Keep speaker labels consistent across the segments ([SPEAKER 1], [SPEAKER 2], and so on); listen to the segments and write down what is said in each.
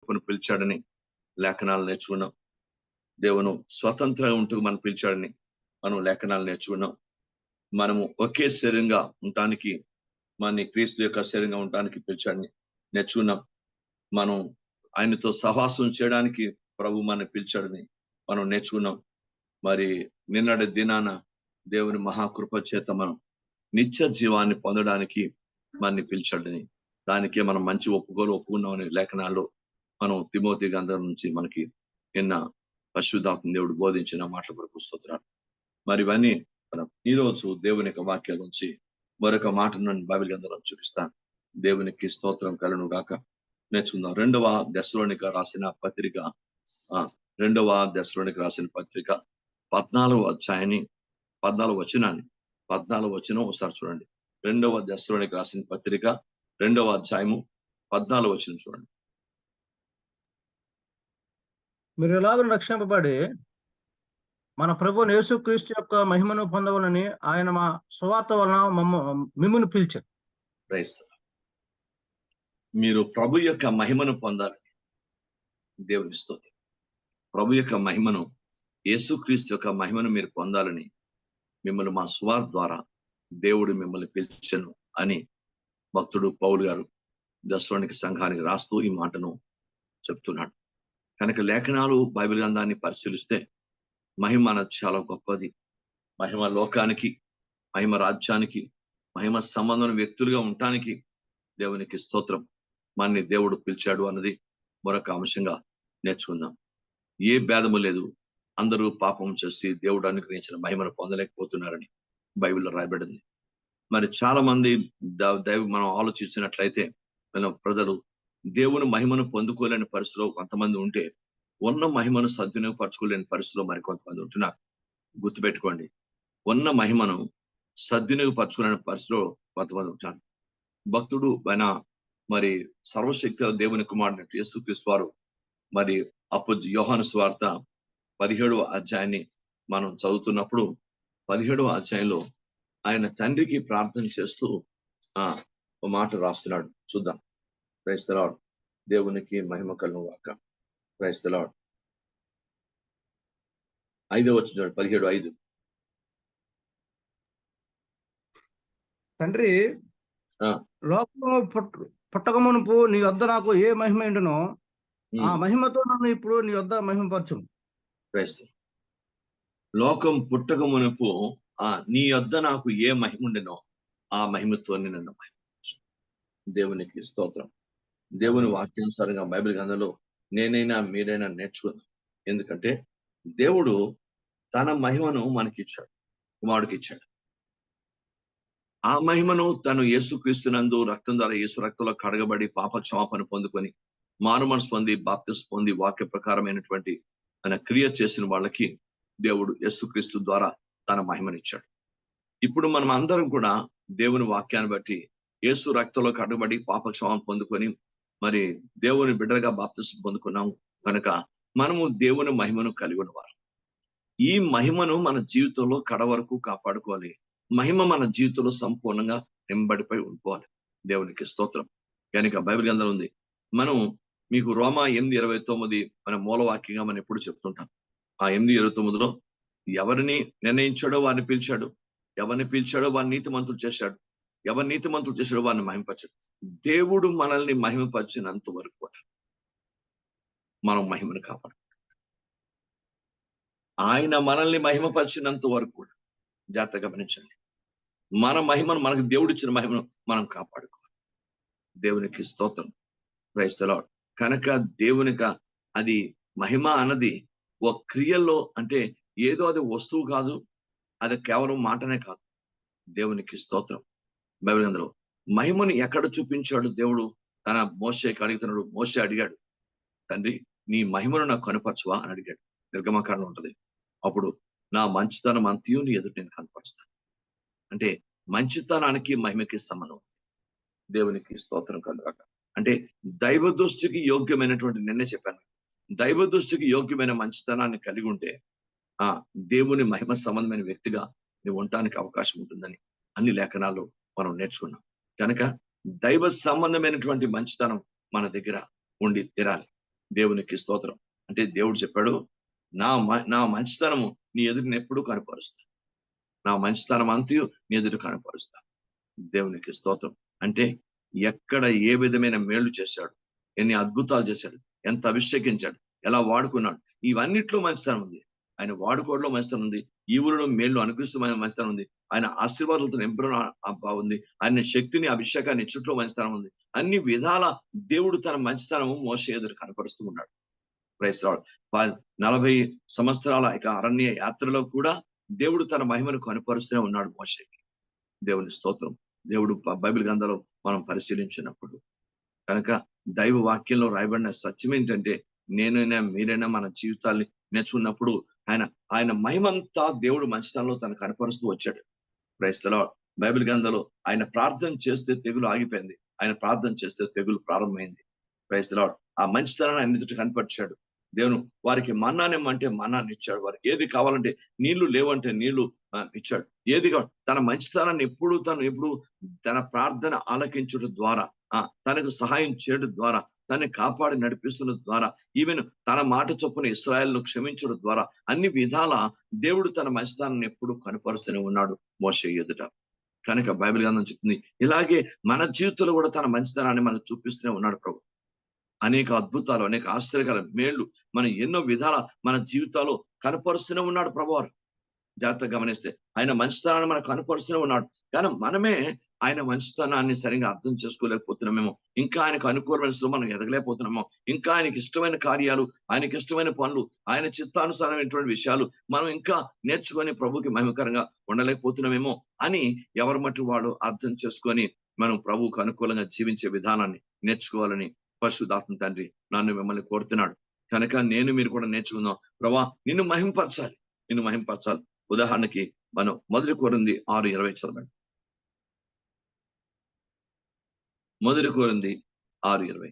[SPEAKER 1] వైపును పిలిచాడని లేఖనాలు నేర్చుకున్నాం. దేవుడు స్వతంత్రంగా ఉంటూ మనం పిలిచాడని మనం లేఖనాలు నేర్చుకున్నాం. మనము ఒకే శరీరంగా ఉండటానికి, మన క్రీస్తు యొక్క శరీరంగా ఉండటానికి పిలిచాడని నేర్చుకున్నాం. మనం ఆయనతో సహవాసం చేయడానికి ప్రభు మనల్ని పిలిచాడని మనం నేర్చుకున్నాం. మరి నిన్నటి దినాన దేవుని మహాకృప చేత మనం నిత్య జీవాన్ని పొందడానికి మనని పిలిచాడని, దానికే మనం మంచి ఒప్పుకున్నామని లేఖనాల్లో మనం తిమోతి గ్రంథం నుంచి మనకి నిన్న పరిశుద్ధాత్మ దేవుడు బోధించిన మాటల కొరకు స్తోత్రాలు. మరి ఇవన్నీ మనం ఈరోజు దేవుని యొక్క వాక్యాల నుంచి మరొక మాటను బైబిల్ గ్రంథంలో చూపిస్తాను. దేవునికి స్తోత్రం కలుగును గాక. నేర్చుకుందాం. 2వ దశలోనిక రాసిన పత్రిక 14వ అధ్యాయాన్ని 14వ వచనం ఒకసారి చూడండి. 2వ దశలోనిక రాసిన పత్రిక 2వ అధ్యాయము 14వ వచనం చూడండి.
[SPEAKER 2] మీరు ఎలాగో రక్షింపబడి మన ప్రభువుని యేసుక్రీస్తు యొక్క మహిమను పొందవాలని ఆయన మా సువార్త వలన మిమ్మును పిలిచారు.
[SPEAKER 1] మీరు ప్రభు యొక్క మహిమను పొందాలని దేవుని స్తోత్రం. ప్రభు యొక్క మహిమను, యేసుక్రీస్తు యొక్క మహిమను మీరు పొందాలని మిమ్మల్ని మా సువార్త ద్వారా దేవుడు మిమ్మల్ని పిలిచెను అని భక్తుడు పౌలు గారు దశలోనిక సంఘానికి రాస్తూ ఈ మాటను చెప్తున్నాడు. కనుక లేఖనాలు బైబిల్ గ్రంథాన్ని పరిశీలిస్తే మహిమ అన్నది చాలా గొప్పది. మహిమ లోకానికి, మహిమ రాజ్యానికి, మహిమ సంబంధం వ్యక్తులుగా ఉండటానికి దేవునికి స్తోత్రం మనని దేవుడు పిలిచాడు అన్నది మరొక అంశంగా నేర్చుకుందాం. ఏ భేదము లేదు, అందరూ పాపం చేసి దేవుడు అనుగ్రహించిన మహిమను పొందలేకపోతున్నారని బైబిల్లో రాయబడింది. మరి చాలా మంది మనం ఆలోచించినట్లయితే ప్రజలు దేవుని మహిమను పొందుకోలేని పరిస్థితిలో కొంతమంది ఉంటే, ఉన్న మహిమను సద్వినియోగపరచుకోలేని పరిస్థితిలో మరి కొంతమంది ఉంటున్నారు. గుర్తుపెట్టుకోండి, ఉన్న మహిమను సద్వినియోగపరచుకోలేని పరిస్థితిలో కొంతమంది ఉంటున్నారు. భక్తుడు ఆయన మరి సర్వశక్తి దేవుని కుమారుడు యేసుక్రీస్తు వారు మరి యోహాను సువార్త 17వ అధ్యాయాన్ని మనం చదువుతున్నప్పుడు 17వ అధ్యాయంలో ఆయన తండ్రికి ప్రార్థన చేస్తూ ఒక మాట రాస్తున్నాడు. చూద్దాం. Praise the Lord. దేవునికి మహిమ కలుగును గాక. Praise the Lord. 5వ వచనం 17:5.
[SPEAKER 2] తండ్రి, లోకంలో పుట్టక మునుపు నీ వద్ద నాకు ఏ మహిమ ఉండునో ఆ మహిమతో నన్ను ఇప్పుడు నీ వద్ద మహిమపరచు.
[SPEAKER 1] లోకం పుట్టక మునుపు నీ వద్ద నాకు ఏ మహిమ ఉండెనో ఆ మహిమతో నన్ను మహిమపరచు. దేవునికి స్తోత్రం. దేవుని వాక్యానుసారంగా బైబిల్ గ్రంథంలో నేనైనా మీరైనా నేర్చుకుందాం. ఎందుకంటే దేవుడు తన మహిమను మనకిచ్చాడు, కుమారుడికి ఇచ్చాడు. ఆ మహిమను తను యేసుక్రీస్తునందు రక్తం ద్వారా, యేసు రక్తంలో కడగబడి పాప క్షమాపణ పొందుకొని మారు మనసు పొంది బాప్తిస్మం పొంది వాక్య ప్రకారమైనటువంటి ఆయన క్రియ చేసిన వాళ్ళకి దేవుడు యేసుక్రీస్తు ద్వారా తన మహిమనిచ్చాడు. ఇప్పుడు మనం అందరం కూడా దేవుని వాక్యాన్ని బట్టి యేసు రక్తంలో కడగబడి పాప క్షమాపణ పొందుకొని మరి దేవుని బిడ్డలుగా బాప్తిస్మం పొందుకున్నాం కనుక మనము దేవుని మహిమను కలిగి ఉన్నవారు. ఈ మహిమను మన జీవితంలో కడ వరకు కాపాడుకోవాలి. మహిమ మన జీవితంలో సంపూర్ణంగా నింబడిపై ఉండిపోవాలి. దేవునికి స్తోత్రం. కనుక బైబిల్ గ్రంథంలో ఉంది. మనం మీకు రోమా 8:29 మన మూలవాక్యంగా మనం ఎప్పుడు చెప్తుంటాం. ఆ 8:29లో ఎవరిని నిర్ణయించాడో వారిని పిలిచాడు, ఎవరిని పిలిచాడో వారిని నీతిమంతులు చేశాడు, ఎవరిని నీతిమంతులు చేశాడో వారిని మహిమపరిచాడు. దేవుడు మనల్ని మహిమపరిచినంత వరకు కూడా మనం మహిమను కాపాడు. ఆయన మనల్ని మహిమపరిచినంత వరకు కూడా జాగ్రత్తగా గమనించండి. మన మహిమను, మనకు దేవుడిచ్చిన మహిమను మనం కాపాడుకోవాలి. దేవునికి స్తోత్రం. Praise the Lord. కనుక దేవునికి అది మహిమ అన్నది ఒక క్రియల్లో, అంటే ఏదో అది వస్తువు కాదు, అది కేవలం మాటనే కాదు. దేవునికి స్తోత్రం. బైబిల్ గ్రంథంలో మహిమను ఎక్కడ చూపించాడు దేవుడు? తన మోషేకి అడుగుతున్నాడు. మోషే అడిగాడు, తండ్రి నీ మహిమను నాకు కనపరచువా అని అడిగాడు. నిర్గమకాండం ఉంటది. అప్పుడు నా మంచితనం అంతయు నీ ఎదుట నేను కనపరుస్తాను. అంటే మంచితనానికి మహిమకి సంబంధం. దేవునికి స్తోత్రం కలుగాక. అంటే దైవ దృష్టికి యోగ్యమైనటువంటి, నిన్నే చెప్పాను, దైవ దృష్టికి యోగ్యమైన మంచితనాన్ని కలిగి ఉంటే దేవుని మహిమ సంబంధమైన వ్యక్తిగా నువ్వు ఉండటానికి అవకాశం ఉంటుందని అన్ని లేఖనాల్లో మనం నేర్చుకున్నాం. కనుక దైవ సంబంధమైనటువంటి మంచితనం మన దగ్గర ఉండి తీరాలి. దేవునికి స్తోత్రం. అంటే దేవుడు చెప్పాడు, నా మంచితనము నీ ఎదుటిని ఎప్పుడూ కనపరుస్తా, నా మంచితనం అంతయు నీ ఎదుట కనపరుస్తా. దేవునికి స్తోత్రం. అంటే ఎక్కడ ఏ విధమైన మేళ్లు చేశాడు, ఎన్ని అద్భుతాలు చేశాడు, ఎంత అభిషేకించాడు, ఎలా వాడుకున్నాడు, ఇవన్నిట్లో మంచితనం ఉంది. ఆయన వాడుకోవడంలో మంచితనం ఉంది, ఈవులలో మేళ్లు అనుకరిస్తూ మంచితనం ఉంది, ఆయన ఆశీర్వాదాలతో నింపడం ఉంది, ఆయన శక్తిని అభిషేకాన్ని ఇచ్చుట్లో మంచితనం ఉంది. అన్ని విధాల దేవుడు తన మంచితనము మోషే ఎదురు కనపరుస్తూ ఉన్నాడు. Praise lord. 40 సంవత్సరాల అరణ్య యాత్రలో కూడా దేవుడు తన మహిమను కనపరుస్తూనే ఉన్నాడు మోషేకి. దేవుని స్తోత్రం. దేవుడు బైబిల్ గ్రంథంలో మనం పరిశీలించినప్పుడు కనుక దైవ వాక్యంలో రాయబడిన సత్యం ఏంటంటే, నేనైనా మీరైనా మన జీవితాల్ని నేర్చుకున్నప్పుడు ఆయన మహిమంతా దేవుడు మంచితనంలో తను కనపరుస్తూ వచ్చాడు. Praise lord. బైబిల్ గ్రంథంలో ఆయన ప్రార్థన చేస్తే తెగులు ఆగిపోయింది, ఆయన ప్రార్థన చేస్తే తెగులు ప్రారంభమైంది. Praise Lord. ఆ మంచితనాన్ని ఆయన ఎదుట కనపరిచాడు. దేవుడు వారికి మన్నానిమ్మంటే మన్నాన్ని ఇచ్చాడు, వారికి ఏది కావాలంటే, నీళ్లు లేవంటే నీళ్లు ఇచ్చాడు. ఏది తన మంచితనాన్ని ఎప్పుడు తన ప్రార్థన ఆలకించడం ద్వారా, తనకు సహాయం చేయడం ద్వారా, తనని కాపాడి నడిపిస్తున్న ద్వారా, ఈవెన్ తన మాట చొప్పున ఇశ్రాయేలును క్షమించడం ద్వారా, అన్ని విధాల దేవుడు తన మంచితనాన్ని ఎప్పుడు కనపరుస్తూనే ఉన్నాడు మోషే ఎదుట. కనుక బైబిల్ గ్రంథం చెప్తుంది, ఇలాగే మన జీవితంలో కూడా తన మంచితనాన్ని మనకు చూపిస్తూనే ఉన్నాడు ప్రభు. అనేక అద్భుతాలు, అనేక ఆశ్చర్యకర మేళ్లు మనం ఎన్నో విధాల మన జీవితాల్లో కనపరుస్తూనే ఉన్నాడు ప్రభువారు. జాగ్రత్తగా గమనిస్తే ఆయన మంచితనాన్ని మనకు కనపరుస్తూనే ఉన్నాడు. కానీ మనమే ఆయన మంచితనాన్ని సరిగా అర్థం చేసుకోలేకపోతున్నామేమో, ఇంకా ఆయనకు అనుకూలమైన మనం ఎదగలేకపోతున్నామో, ఇంకా ఆయనకి ఇష్టమైన కార్యాలు, ఆయనకి ఇష్టమైన పనులు, ఆయన చిత్తానుసారమైనటువంటి విషయాలు మనం ఇంకా నేర్చుకొని ప్రభుకి మహిమకరంగా ఉండలేకపోతున్నామేమో అని ఎవరి మట్టు వాడు అర్థం చేసుకొని మనం ప్రభువుకు అనుకూలంగా జీవించే విధానాన్ని నేర్చుకోవాలని పరిశుద్ధాత్మ తండ్రి నన్ను మిమ్మల్ని కోరుతున్నాడు. కనుక నేను మీరు కూడా నేర్చుకుందాం. ప్రభా, నిన్ను మహింపరచాలి. ఉదాహరణకి మనం 1 కొరింథీ 6:20 చదవండి. 1 కొరింథీ 6:20.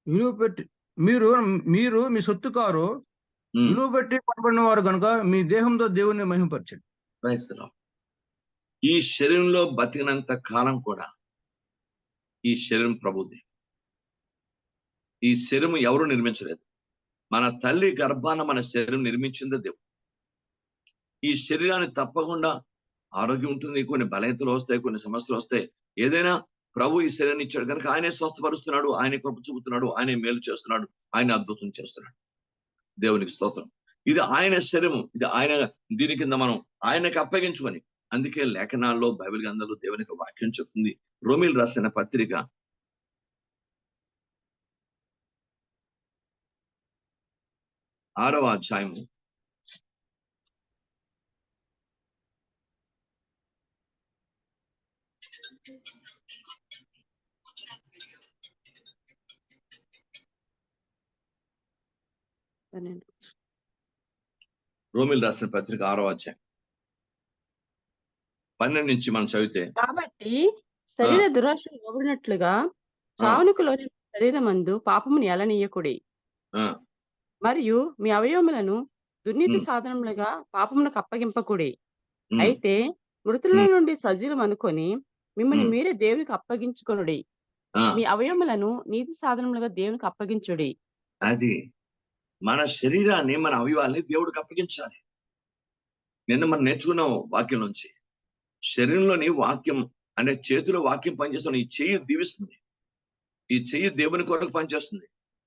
[SPEAKER 2] విలువ పెట్టి మీరు మీ సొత్తు కారు, విలువ పెట్టి కొనబడిన వారు కనుక మీ దేహంతో దేవుణ్ణి మహిమపరచండి.
[SPEAKER 1] క్రైస్తవం ఈ శరీరంలో బతికినంత కాలం కూడా ఈ శరీరం ప్రభుదే. ఈ శరీరం ఎవరు నిర్మించలేదు. మన తల్లి గర్భాన మన శరీరం నిర్మించిందే దేవుడు. ఈ శరీరాన్ని తప్పకుండా ఆరోగ్యం ఉంటుంది, కొన్ని బలహీనతలు వస్తాయి, కొన్ని సమస్యలు వస్తాయి. ఏదైనా ప్రభు ఈ శరీరాన్ని ఇచ్చాడు కనుక ఆయనే స్వస్థపరుస్తున్నాడు, ఆయన కృప చూపుతున్నాడు, ఆయనే మేలు చేస్తున్నాడు, ఆయన అద్భుతం చేస్తున్నాడు. దేవునికి స్తోత్రం. ఇది ఆయన శరీరం, ఇది ఆయన, దీని కింద మనం ఆయనకు అప్పగించుకొని, అందుకే లేఖనాల్లో బైబిల్ గ్రంథంలో దేవునికి వాక్యం చెప్తుంది. రోమీలు రాసిన పత్రిక 6వ అధ్యాయము
[SPEAKER 3] 12.
[SPEAKER 1] రోమీలు రాసిన పత్రిక 6వ అధ్యాయం 12 నుంచి మనం చదివితే,
[SPEAKER 3] కాబట్టి శరీర దురాశలు లోబడినట్లుగా చావునకు లోని శరీరమందు పాపమును ఎలనీయకుడి. మరియు మీ అవయవములను దుర్నీతి సాధనములుగా పాపమునకు అప్పగింపకుడి. అయితే మృతుల నుండి సజీవం అనుకొని మిమ్మల్ని మీరే దేవునికి అప్పగించుకొనుడి. మీ అవయవములను నీతి సాధనములుగా దేవునికి అప్పగించుడి.
[SPEAKER 1] అది మన శరీరాన్ని, మన అవయవాల్ని దేవుడికి అప్పగించాలి. నిన్న మనం నేర్చుకున్నాం వాక్యం నుంచి. శరీరంలోని వాక్యం అంటే చేతిలో వాక్యం పనిచేస్తుంది, ఈ చెయ్యి దీవిస్తుంది, ఈ చెయ్యి దేవుని కొరకు పనిచేస్తుంది,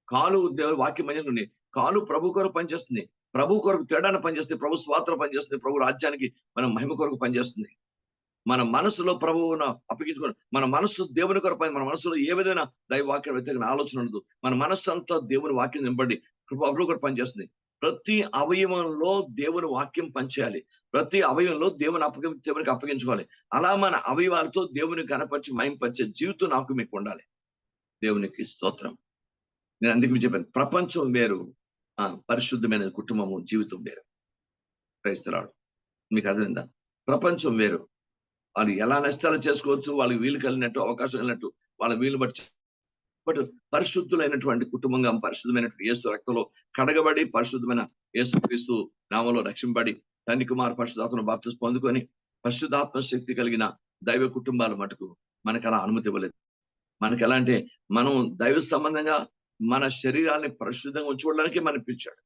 [SPEAKER 1] కాలు దేవుని వాక్యం పనిచేస్తుంది, కాలు ప్రభు కొరకు పనిచేస్తుంది, ప్రభు కొరకు తేడాన్ని పనిచేస్తుంది, ప్రభు స్వాతంత్రం పనిచేస్తుంది, ప్రభు రాజ్యానికి మన మహిమ కొరకు పనిచేస్తుంది. మన మనసులో ప్రభువును అప్పగించుకోండి. మన మనస్సు దేవుని కొరకు మన మనసులో ఏ విధమైన దైవ వాక్యం వ్యతిరేక ఆలోచన ఉండదు. మన మనస్సు అంతా దేవుని వాక్యం నింపండి, ప్రభు కొరకు పనిచేస్తుంది. ప్రతి అవయవంలో దేవుని వాక్యం పనిచేయాలి. ప్రతి అవయవంలో దేవునికి అప్పగించుకోవాలి. అలా మన అవయవాలతో దేవుని కనపరిచి మహింపరిచే జీవితం నాకు మీకు ఉండాలి. దేవునికి స్తోత్రం. నేను అందుకు చెప్పాను, ప్రపంచం వేరు, పరిశుద్ధమైన కుటుంబము జీవితం వేరు. క్రైస్తవుడు మీకు అర్థమైందా? ప్రపంచం వేరు, వాళ్ళు ఎలా నష్టాలు చేసుకోవచ్చు, వాళ్ళకి వీలు కలిగినట్టు, అవకాశం కలిగినట్టు వాళ్ళ వీలు బట్టి. బట్ పరిశుద్ధులైనటువంటి కుటుంబంగా, పరిశుద్ధమైనటువంటి యేసు రక్తంలో కడగబడి, పరిశుద్ధమైన యేసు క్రీస్తు నామంలో రక్షింపబడి, తండ్రి కుమార పరిశుద్ధాత్మను బాప్తిస్మం పొందుకొని పరిశుద్ధాత్మ శక్తి కలిగిన దైవ కుటుంబాల మటుకు మనకు అలా అనుమతి ఇవ్వలేదు. మనకి ఎలా అంటే మనం దైవ సంబంధంగా మన శరీరాన్ని పరిశుద్ధంగా ఉంచుకోవడానికి మనం పిలిచాడు.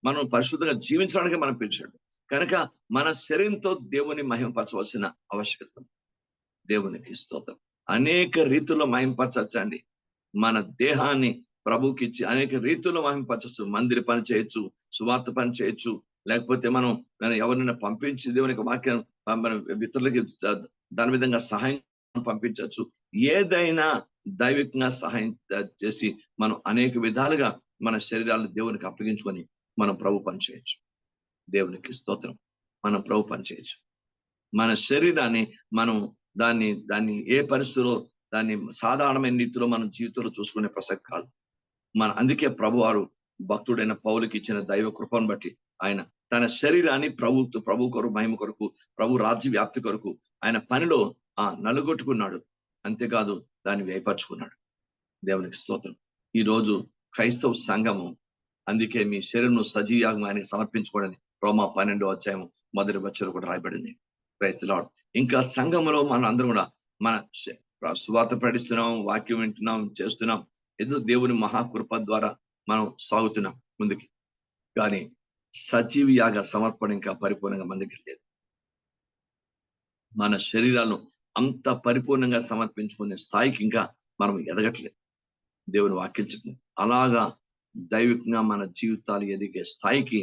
[SPEAKER 1] మనం పరిశుద్ధంగా జీవించడానికి మనం పిలిచాడు. కనుక మన శరీరంతో దేవుని మహిమపరచవలసిన ఆవశ్యకత. దేవునికి స్తోత్రం. అనేక రీతుల్లో మహిమపరచండి. మన దేహాన్ని ప్రభుకి ఇచ్చి అనేక రీతుల్లో మహిమపరచచ్చు. మందిర పని చేయొచ్చు, సువార్త పని చేయొచ్చు, లేకపోతే మనం ఎవరినైనా పంపించి దేవునికి వాక్యం మన ఇతరులకి దాని విధంగా సహాయం పంపించవచ్చు. ఏదైనా దైవికంగా సహాయం చేసి మనం అనేక విధాలుగా మన శరీరాలను దేవునికి అప్పగించుకొని మనం ప్రభు పని చేయొచ్చు. దేవునికి స్తోత్రం. మనం ప్రభు పని చేయొచ్చు. మన శరీరాన్ని మనం దాన్ని ఏ పరిస్థితిలో దాన్ని సాధారణమైన రీతిలో మన జీవితంలో చూసుకునే ప్రసక్తి కాదు. అందుకే ప్రభు వారు భక్తుడైన పౌలుకి ఇచ్చిన దైవ కృపను బట్టి ఆయన తన శరీరాన్ని ప్రభు కొరకు, మహిమ కొరకు, ప్రభు రాజ్య వ్యాప్తి కొరకు ఆయన పనిలో నలుగొట్టుకున్నాడు. అంతేకాదు దాన్ని వ్యయపరుచుకున్నాడు. దేవునికి స్తోత్రం. ఈ రోజు క్రైస్తవ సంఘము అందుకే మీ శరీరం సజీవంగా ఆయన సమర్పించుకోవడని రోమా 12వ అధ్యాయం 1వ వచనం కూడా రాయబడింది. Praise the Lord. ఇంకా సంఘములో మన అందరం కూడా మన సువార్త ప్రకటిస్తున్నాం, వాక్యం వింటున్నాం, చేస్తున్నాం. ఏదో దేవుని మహాకృప ద్వారా మనం సాగుతున్నాం ముందుకి. కానీ సజీవ యాగ సమర్పణ ఇంకా పరిపూర్ణంగా మందికి లేదు. మన శరీరాలను అంత పరిపూర్ణంగా సమర్పించుకునే స్థాయికి ఇంకా మనం ఎదగట్లేదు. దేవుని వాక్యం చెప్తుంది. అలాగా దైవికంగా మన జీవితాలు ఎదిగే స్థాయికి,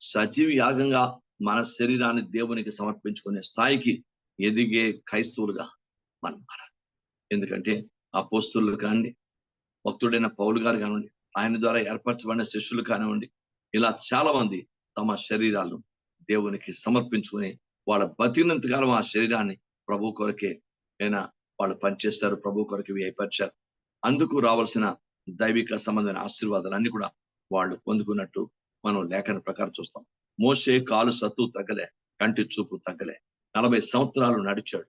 [SPEAKER 1] సజీవ యాగంగా మన శరీరాన్ని దేవునికి సమర్పించుకునే స్థాయికి ఎదిగే క్రైస్తవులుగా మనం మారాలి. ఎందుకంటే అపోస్తలులు కానివ్వండి, భక్తుడైన పౌలు గారు కానివ్వండి, ఆయన ద్వారా ఏర్పరచబడిన శిష్యులు కానివ్వండి, ఇలా చాలా మంది తమ శరీరాలను దేవునికి సమర్పించుకుని వాళ్ళ బతికినంత కాలం ఆ శరీరాన్ని ప్రభు కొరకే వాళ్ళు పనిచేస్తారు, ప్రభు కొరకు వ్యయపరిచారు. అందుకు రావాల్సిన దైవిక సంబంధమైన ఆశీర్వాదాలన్నీ కూడా వాళ్ళు పొందుకున్నట్టు మనం లేఖన ప్రకారం చూస్తాం. మోషే కాలు సత్తు తగ్గలే, కంటి చూపు తగ్గలే. 40 సంవత్సరాలు నడిచాడు.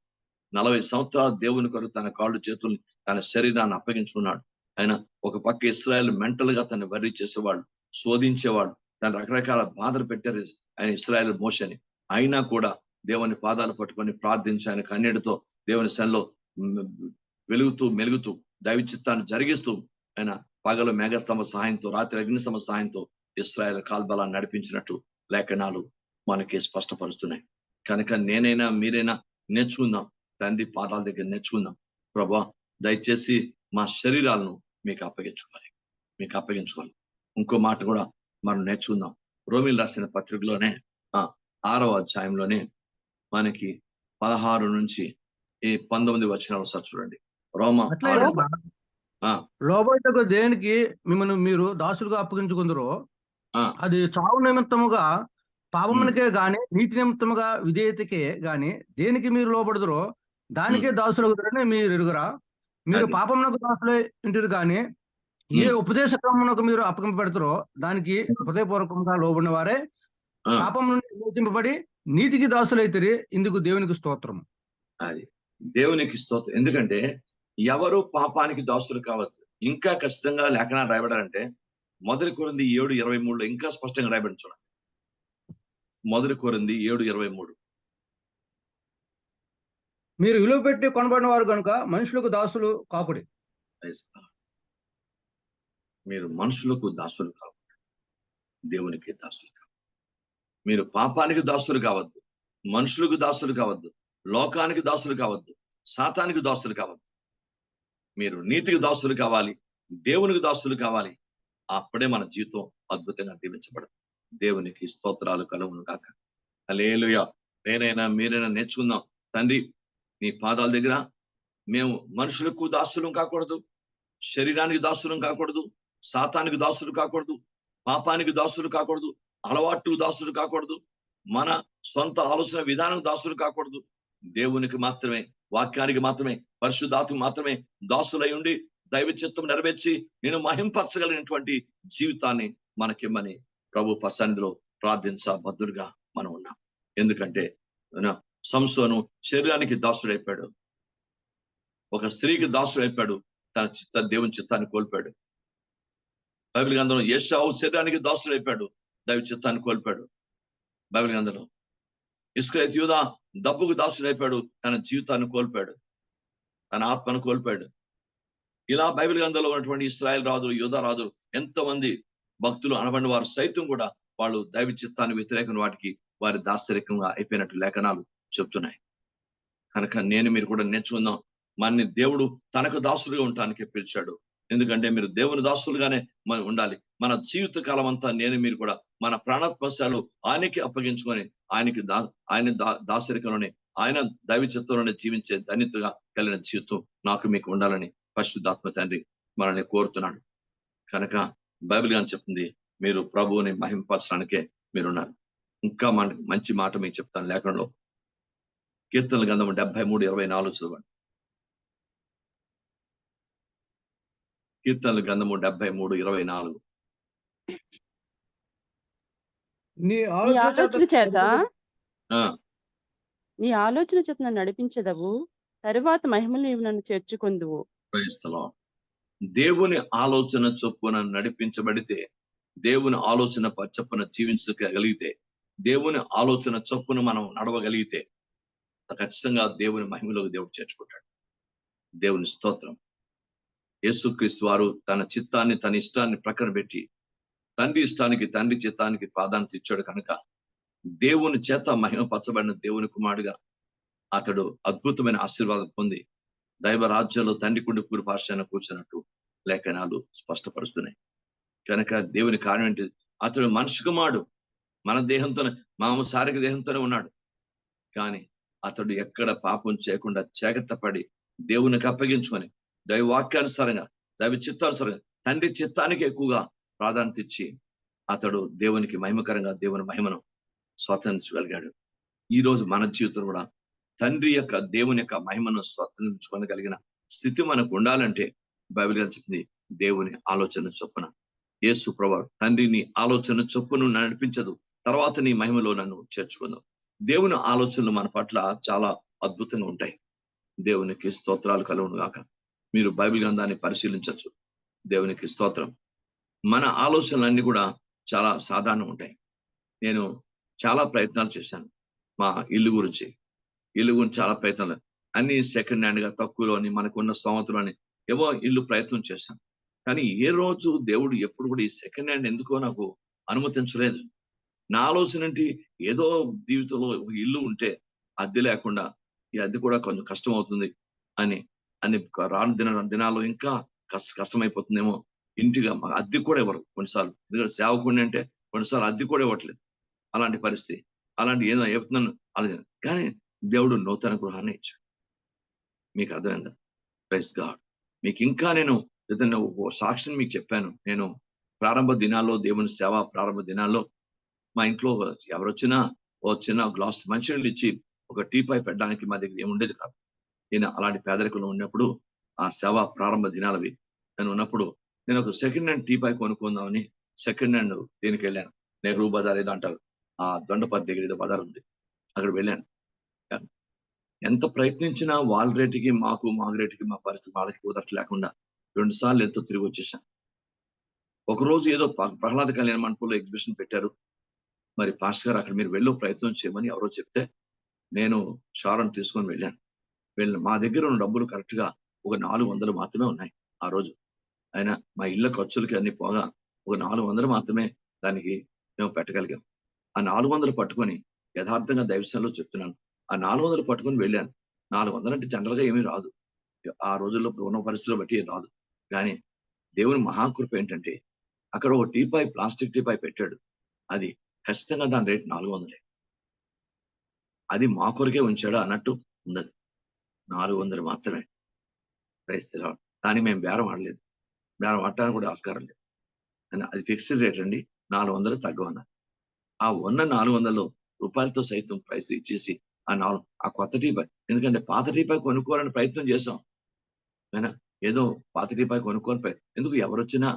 [SPEAKER 1] 40 సంవత్సరాలు దేవుని కొరకు తన కాళ్ళు చేతుల్ని, తన శరీరాన్ని అప్పగించుకున్నాడు. ఆయన ఒక పక్క ఇశ్రాయేల్ మెంటల్ గా తను వర్రీ చేసేవాళ్ళు, శోధించేవాళ్ళు, తను రకరకాల బాధలు పెట్టారు ఆయన ఇశ్రాయేల్ మోషని. అయినా కూడా దేవుని పాదాలు పట్టుకొని ప్రార్థించి ఆయన కన్నీటితో దేవుని సన్నిధిలో వెలుగుతూ మెలుగుతూ దైవ చిత్తాన్ని జరిగిస్తూ ఆయన పగలు మేఘస్తంభ సహాయంతో, రాత్రి అగ్నిస్తంభ సహాయంతో ఇశ్రాయేల్ కాల్బలాన్ని నడిపించినట్టు లేఖనాలు మనకి స్పష్టపరుస్తున్నాయి. కనుక నేనైనా మీరైనా నేర్చుకుందాం, తండ్రి పాదాల దగ్గర నేర్చుకుందాం. ప్రభా దయచేసి మా శరీరాలను మీకు అప్పగించుకోవాలి. ఇంకో మాట కూడా మనం నేర్చుకుందాం. రోమిలు రాసిన పత్రికలోనే 6వ అధ్యాయంలోనే మనకి 16 నుంచి 19 వచనాలు సార్ చూడండి. రోమా
[SPEAKER 2] లోబడటకు దేనికి మిమ్మల్ని మీరు దాసులుగా అప్పగించుకుందరో అది చావు నిమిత్తముగా పాపమునికే గాని, నీతి నిమిత్తముగా విధేయతకే గాని దేనికి మీరు లోబడదురో దానికే దాసులగుతారని మీరు ఎరుగురా. మీరు పాపమునకు దాసులై ఇంటిరు గాని ఏ ఉపదేశ క్రమమునకు మీరు అప్పగింపబెడతారో దానికి హృదయపూర్వకంగా లోబడిన వారే పాపం నుండి విమోచింపబడి నీతికి దాసులైతే ఇందుకు దేవునికి స్తోత్రం.
[SPEAKER 1] అది దేవునికి స్తోత్రం. ఎందుకంటే ఎవరు పాపానికి దాసులు కావద్దు. ఇంకా ఖచ్చితంగా లేఖనాలు రాయబడాలంటే 1 కొరింథీ 7:23 ఇంకా స్పష్టంగా రాయబడి చూడండి. 1 కొరింథీ 7:23
[SPEAKER 2] మీరు విలువ పెట్టి కొనబడిన వారు కనుక మనుషులకు దాసులు కాకుడి.
[SPEAKER 1] మీరు మనుషులకు దాసులు కావద్దు, దేవునికి దాసులు కావద్దు. మీరు పాపానికి దాసులు కావద్దు, మనుషులకు దాసులు కావద్దు, లోకానికి దాసులు కావద్దు, సాతానికి దాసులు కావద్దు. మీరు నీతికి దాసులు కావాలి, దేవునికి దాసులు కావాలి. అప్పుడే మన జీవితం అద్భుతంగా దీవించబడదు. దేవునికి స్తోత్రాలు కలుగును కాక. హల్లెలూయా. నేనైనా మీరైనా నేర్చుకుందాం. తండ్రి నీ పాదాల దగ్గర మేము మనుషులకు దాసులం కాకూడదు, శరీరానికి దాసులం కాకూడదు, సాతానికి దాసులు కాకూడదు, పాపానికి దాసులు కాకూడదు, అలవాటు దాసులు కాకూడదు, మన సొంత ఆలోచన విధానం దాసులు కాకూడదు. దేవునికి మాత్రమే, వాక్యానికి మాత్రమే, పరిశుద్ధాత్మకు మాత్రమే దాసులై ఉండి దైవ చిత్తం నెరవేర్చి నేను మహింపరచగలిగినటువంటి జీవితాన్ని మనకిమ్మని ప్రభు సన్నిధిలో ప్రార్థించబద్దులుగా మనం ఉన్నాం. ఎందుకంటే సంసోను శరీరానికి దాసుడైపోయాడు, ఒక స్త్రీకి దాసుడైపోయాడు, తన దేవుని చిత్తాన్ని కోల్పోయాడు. బైబిల్ గ్రంథంలో యేషావు శరీరానికి దాసుడైపోయాడు, దైవ చిత్తాన్ని కోల్పోయాడు. బైబిల్ గ్రంథంలో ఇస్కరియోతు యూదా డబ్బుకు దాసుడైపోయాడు, తన జీవితాన్ని కోల్పోయాడు, తన ఆత్మను కోల్పోయాడు. ఇలా బైబిల్ గ్రంథంలో ఉన్నటువంటి ఇశ్రాయేల్ రాజులు, యూదా రాజులు, ఎంతో మంది భక్తులు అనబడిన వారు సైతం కూడా వాళ్ళు దైవ చిత్తాన్ని వ్యతిరేకమైన వాటికి వారి దాసరికంగా అయిపోయినట్టు లేఖనాలు చెప్తున్నాయి. కనుక నేను మీరు కూడా నేర్చుకుందాం. మన దేవుడు తనకు దాసులుగా ఉండటానికి పిలిచాడు. ఎందుకంటే మీరు దేవుని దాసులుగానే మనం ఉండాలి. మన జీవిత కాలం అంతా నేను మీరు కూడా మన ప్రాణాత్మశాలు ఆయనకి అప్పగించుకొని ఆయన దాసరికంలోనే ఆయన దైవ చిత్తంలోనే జీవించే ధన్యతగా కలిగిన జీవితం నాకు మీకు ఉండాలని పరిశుద్ధాత్మ తండ్రి మనల్ని కోరుతున్నాడు. కనుక బైబిల్ గాని చెప్తుంది, మీరు ప్రభువుని మహింపరచడానికే మీరున్నారు. ఇంకా మంచి మాట మీకు చెప్తాను. లేఖనంలో కీర్తనల గ్రంథము 73:24 చదవండి. కీర్తనల గ్రంథము 73:24.
[SPEAKER 3] నీ ఆలోచన చేత నన్ను నడిపించదవు, తరువాత మహిమలు నీవు నన్ను చేర్చుకొందువు.
[SPEAKER 1] దేవుని ఆలోచన చొప్పున నడిపించబడితే, దేవుని ఆలోచన చొప్పున జీవించగలిగితే, దేవుని ఆలోచన చొప్పున మనం నడవగలిగితే ఖచ్చితంగా దేవుని మహిమలోకి దేవుడు చేర్చుకుంటాడు. దేవుని స్తోత్రం. యేసుక్రీస్తు వారు తన చిత్తాన్ని, తన ఇష్టాన్ని ప్రక్కన పెట్టి తండ్రి ఇష్టానికి, తండ్రి చిత్తానికి ప్రాధాన్యత ఇచ్చాడు. కనుక దేవుని చేత మహిమపరచబడిన దేవుని కుమారుడుగా అతడు అద్భుతమైన ఆశీర్వాదం పొంది దైవ రాజ్యంలో తండ్రి కుండి కూడి పార్శ్వాన కూర్చున్నట్టు లేఖనాలు స్పష్టపరుస్తున్నాయి. కనుక దేవుని కార్యం ఏంటి? అతడు మనిషి కుమారుడు, మన దేహంతోనే, మాంసారిక దేహంతోనే ఉన్నాడు. కానీ అతడు ఎక్కడ పాపం చేయకుండా జాగ్రత్త పడి దేవునికి అప్పగించుకొని దైవ వాక్యానుసారంగా, దైవ చిత్తానుసారంగా, తండ్రి చిత్తానికి ఎక్కువగా ప్రాధాన్యత ఇచ్చి అతడు దేవునికి మహిమకరంగా దేవుని మహిమను స్వతంత్రించగలిగాడు. ఈ రోజు మన జీవితం కూడా తండ్రి యొక్క, దేవుని యొక్క మహిమను స్వతంత్రించుకోగలిగిన స్థితి మనకు ఉండాలంటే బైబిల్ గారు చెప్పింది దేవుని ఆలోచన చొప్పున. యేసు ప్రభువు తండ్రిని ఆలోచన చొప్పును నడిపించదు, తర్వాత నీ మహిమలో నన్ను చేర్చుకుందాం. దేవుని ఆలోచనలు మన పట్ల చాలా అద్భుతంగా ఉంటాయి. దేవునికి స్తోత్రాలు కలుగును గాక. మీరు బైబిల్ గ్రంథాన్ని పరిశీలించవచ్చు. దేవునికి స్తోత్రం. మన ఆలోచనలన్నీ కూడా చాలా సాధారణం ఉంటాయి. నేను చాలా ప్రయత్నాలు చేశాను మా ఇల్లు గురించి చాలా ప్రయత్నాలు, అన్ని సెకండ్ హ్యాండ్ గా, తక్కువలోని, మనకున్న స్తోమతలోని ఏవో ఇల్లు ప్రయత్నం చేశాను. కానీ ఏ రోజు దేవుడు ఎప్పుడు కూడా ఈ సెకండ్ హ్యాండ్ ఎందుకో నాకు అనుమతించలేదు. నా ఆలోచన ఏంటి, ఏదో జీవితంలో ఒక ఇల్లు ఉంటే అద్దె లేకుండా, ఈ అద్దె కూడా కొంచెం కష్టం అవుతుంది అని రాను దినాల్లో ఇంకా కష్టమైపోతుందేమో, ఇంటిగా అద్దె కూడా ఇవ్వరు కొన్నిసార్లు. ఎందుకంటే సేవకుడిని అంటే కొన్నిసార్లు అద్దె కూడా ఇవ్వట్లేదు. అలాంటి పరిస్థితి, అలాంటి ఏదో చెప్తున్నాను అలా. కానీ దేవుడు నూతన గృహాన్ని ఇచ్చాడు. మీకు అర్థమైందా? Praise God. మీకు ఇంకా నేను ఏదైనా సాక్ష్యం మీకు చెప్పాను. నేను ప్రారంభ దినాల్లో, దేవుని సేవ ప్రారంభ దినాల్లో మా ఇంట్లో ఎవరొచ్చినా ఓ చిన్న గ్లాస్ మంచినీళ్ళు ఇచ్చి ఒక టీపాయ్ పెట్టడానికి మా దగ్గర ఏముండేది కాదు. నేను అలాంటి పేదరికంలో ఉన్నప్పుడు, ఆ సేవ ప్రారంభ దినాలవి నేను ఉన్నప్పుడు, నేను ఒక సెకండ్ హ్యాండ్ టీపాయ్ కొనుక్కుందామని సెకండ్ హ్యాండ్ దీనికి వెళ్ళాను. నెహ్రూ బజార్ ఏదో అంటారు, ఆ దొండపతి దగ్గర ఏదో బజార్ ఉంది, అక్కడ వెళ్ళాను. ఎంత ప్రయత్నించినా వాళ్ళ రేటుకి మా రేటుకి మా పరిస్థితి వాళ్ళకి కుదరట్ లేకుండా 2 సార్లు ఎంతో తిరిగి వచ్చేసాను. ఒకరోజు ఏదో ప్రహ్లాద కళ్యాణ మండపంలో ఎగ్జిబిషన్ పెట్టారు. మరి పాస్టర్ గారు అక్కడ మీరు వెళ్ళి ప్రయత్నం చేయమని ఎవరో చెప్తే నేను షారన్ తీసుకొని వెళ్ళాను. మా దగ్గర ఉన్న డబ్బులు కరెక్ట్ గా ఒక 400 మాత్రమే ఉన్నాయి ఆ రోజు. అయినా మా ఇళ్ళ ఖర్చులకి అన్ని పోగా ఒక 400 మాత్రమే దానికి మేము పెట్టగలిగాం. ఆ 400 పట్టుకొని, యథార్థంగా దైవసేనలో చెప్తున్నాను, ఆ 400 పట్టుకొని వెళ్ళాను. 400 అంటే జనరల్ గా ఏమీ రాదు, ఆ రోజుల్లో ఉన్న పరిస్థితులు బట్టి రాదు. కానీ దేవుని మహాకృప ఏంటంటే అక్కడ ఒక టీపాయ్, ప్లాస్టిక్ టీపాయ్ పెట్టాడు. అది ఖచ్చితంగా దాని రేట్ 400. అది మా కొరకే ఉంచాడు అన్నట్టు ఉన్నది. 400 మాత్రమే. క్రైస్తవ దాన్ని మేము బేరం ఆడలేదు, బేరం ఆడటానికి కూడా ఆస్కారం లేదు. అది ఫిక్స్డ్ రేట్ అండి, 400 తగ్గవన్నారు. ఆ ఉన్న 400 రూపాయలతో సైతం ప్రైస్ ఇచ్చేసి ఆ కొత్త టీపాయ్, ఎందుకంటే పాత టీపాయ్ కొనుక్కోవాలని ప్రయత్నం చేసాం. ఏదో పాత టీపాయ్ కొనుక్కోని ఎందుకు, ఎవరొచ్చినా